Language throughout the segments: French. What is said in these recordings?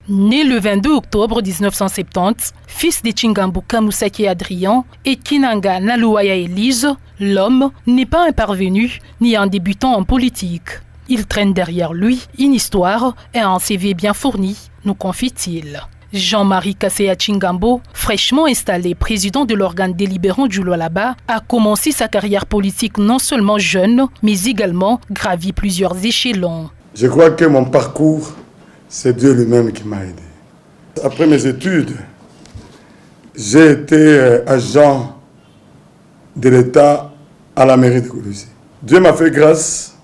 Né le 22 octobre 1970, fils de Chingambuka Moussaki Adrian et Kinanga Naluaya Elise, l'homme n'est pas un parvenu ni un débutant en politique. Il traîne derrière lui une histoire et un CV bien fourni, nous confie-t-il. Jean-Marie Kasseya Chingambo, fraîchement installé président de l'organe délibérant du Lualaba, a commencé sa carrière politique non seulement jeune, mais également gravi plusieurs échelons. Je crois que mon parcours, c'est Dieu lui-même qui m'a aidé. Après mes études, j'ai été agent de l'État à la mairie de Koulouzi. Dieu m'a fait grâce,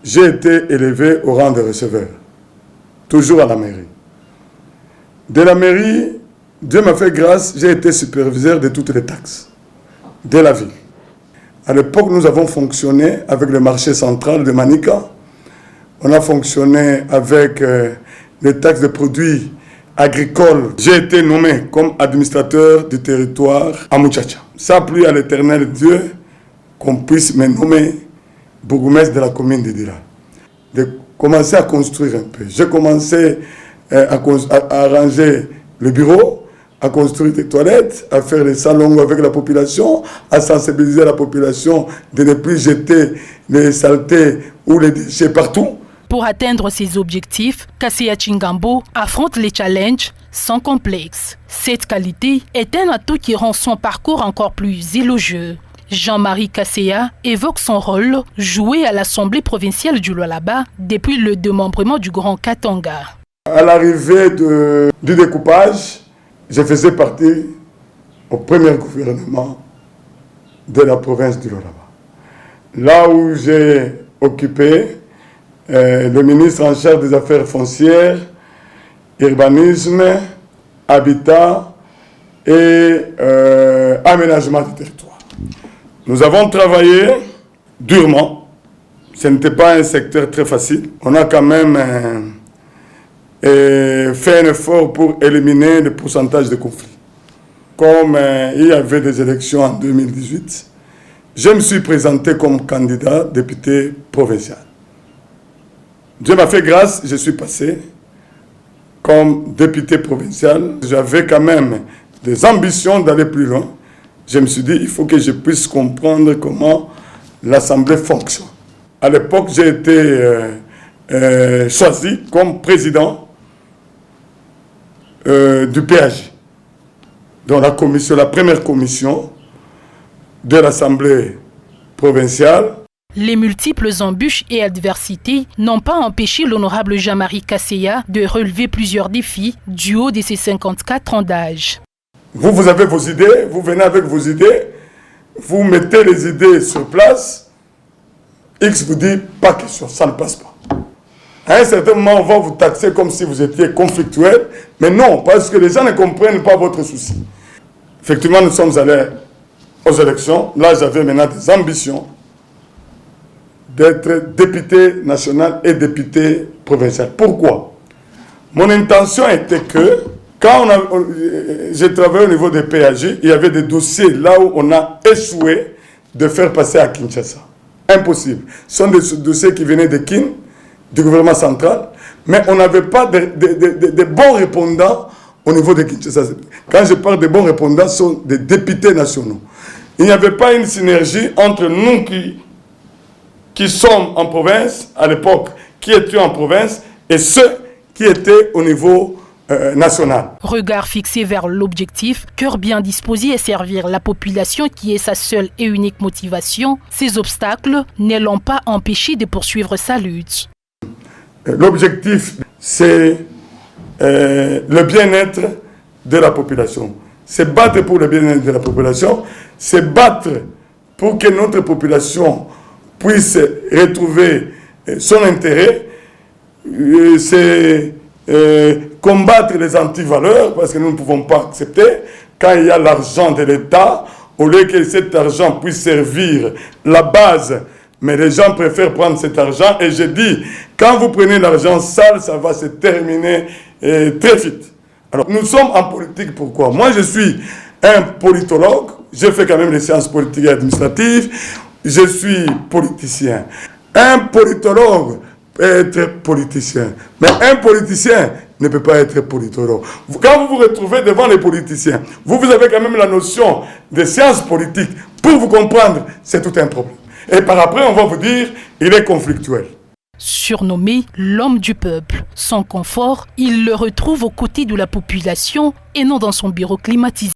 j'ai été élevé au rang de receveur, toujours à la mairie. De la mairie, Dieu m'a fait grâce, j'ai été superviseur de toutes les taxes de la ville. À l'époque, nous avons fonctionné avec le marché central de Manika. On a fonctionné avec les taxes de produits agricoles. J'ai été nommé comme administrateur du territoire à Muchacha. Ça a plu à l'Éternel Dieu qu'on puisse me nommer bourgmestre de la commune de Dira. De commencer à construire un peu. J'ai commencé à arranger le bureau, à construire des toilettes, à faire les salons avec la population, à sensibiliser la population de ne plus jeter les saletés ou les déchets partout. Pour atteindre ses objectifs, Kasseya Chingambo affronte les challenges sans complexe. Cette qualité est un atout qui rend son parcours encore plus élogieux. Jean-Marie Kasseya évoque son rôle joué à l'Assemblée provinciale du Lualaba depuis le démembrement du Grand Katanga. À l'arrivée du découpage, je faisais partie au premier gouvernement de la province du Lualaba. Là où j'ai occupé le ministre en charge des affaires foncières, urbanisme, habitat et aménagement du territoire. Nous avons travaillé durement. Ce n'était pas un secteur très facile. On a quand même fait un effort pour éliminer le pourcentage de conflits. Comme il y avait des élections en 2018, je me suis présenté comme candidat député provincial. Dieu m'a fait grâce, je suis passé comme député provincial. J'avais quand même des ambitions d'aller plus loin. Je me suis dit, il faut que je puisse comprendre comment l'Assemblée fonctionne. À l'époque, j'ai été choisi comme président du PAJ, dans la première commission de l'Assemblée provinciale. Les multiples embûches et adversités n'ont pas empêché l'honorable Jean-Marie Kasseya de relever plusieurs défis du haut de ses 54 ans d'âge. Vous avez vos idées, vous venez avec vos idées, vous mettez les idées sur place, X vous dit pas question, ça ne passe pas. À un certain moment, on va vous taxer comme si vous étiez conflictuel, mais non, parce que les gens ne comprennent pas votre souci. Effectivement, nous sommes allés aux élections. Là, j'avais maintenant des ambitions d'être député national et député provincial. Pourquoi? Mon intention était que, quand j'ai travaillé au niveau des PAJ, il y avait des dossiers là où on a échoué de faire passer à Kinshasa. Impossible. Ce sont des dossiers qui venaient de Kin, du gouvernement central, mais on n'avait pas de bons répondants au niveau de Kinshasa. Quand je parle de bons répondants, ce sont des députés nationaux. Il n'y avait pas une synergie entre nous qui sommes en province, à l'époque, qui étions en province, et ceux qui étaient au niveau national. Regard fixé vers l'objectif, cœur bien disposé à servir la population qui est sa seule et unique motivation, ces obstacles ne l'ont pas empêché de poursuivre sa lutte. L'objectif, c'est le bien-être de la population. C'est battre pour le bien-être de la population, c'est battre pour que notre population puisse retrouver son intérêt, c'est combattre les antivaleurs, parce que nous ne pouvons pas accepter, quand il y a l'argent de l'État, au lieu que cet argent puisse servir la base, mais les gens préfèrent prendre cet argent, et je dis, quand vous prenez l'argent sale, ça va se terminer très vite. Alors, nous sommes en politique, pourquoi? Moi, je suis un politologue, j'ai fait quand même des sciences politiques et administratives, je suis politicien. Un politologue peut être politicien, mais un politicien ne peut pas être politologue. Quand vous vous retrouvez devant les politiciens, vous avez quand même la notion de sciences politiques. Pour vous comprendre, c'est tout un problème. Et par après, on va vous dire, il est conflictuel. Surnommé l'homme du peuple, son confort, il le retrouve aux côtés de la population et non dans son bureau climatisé.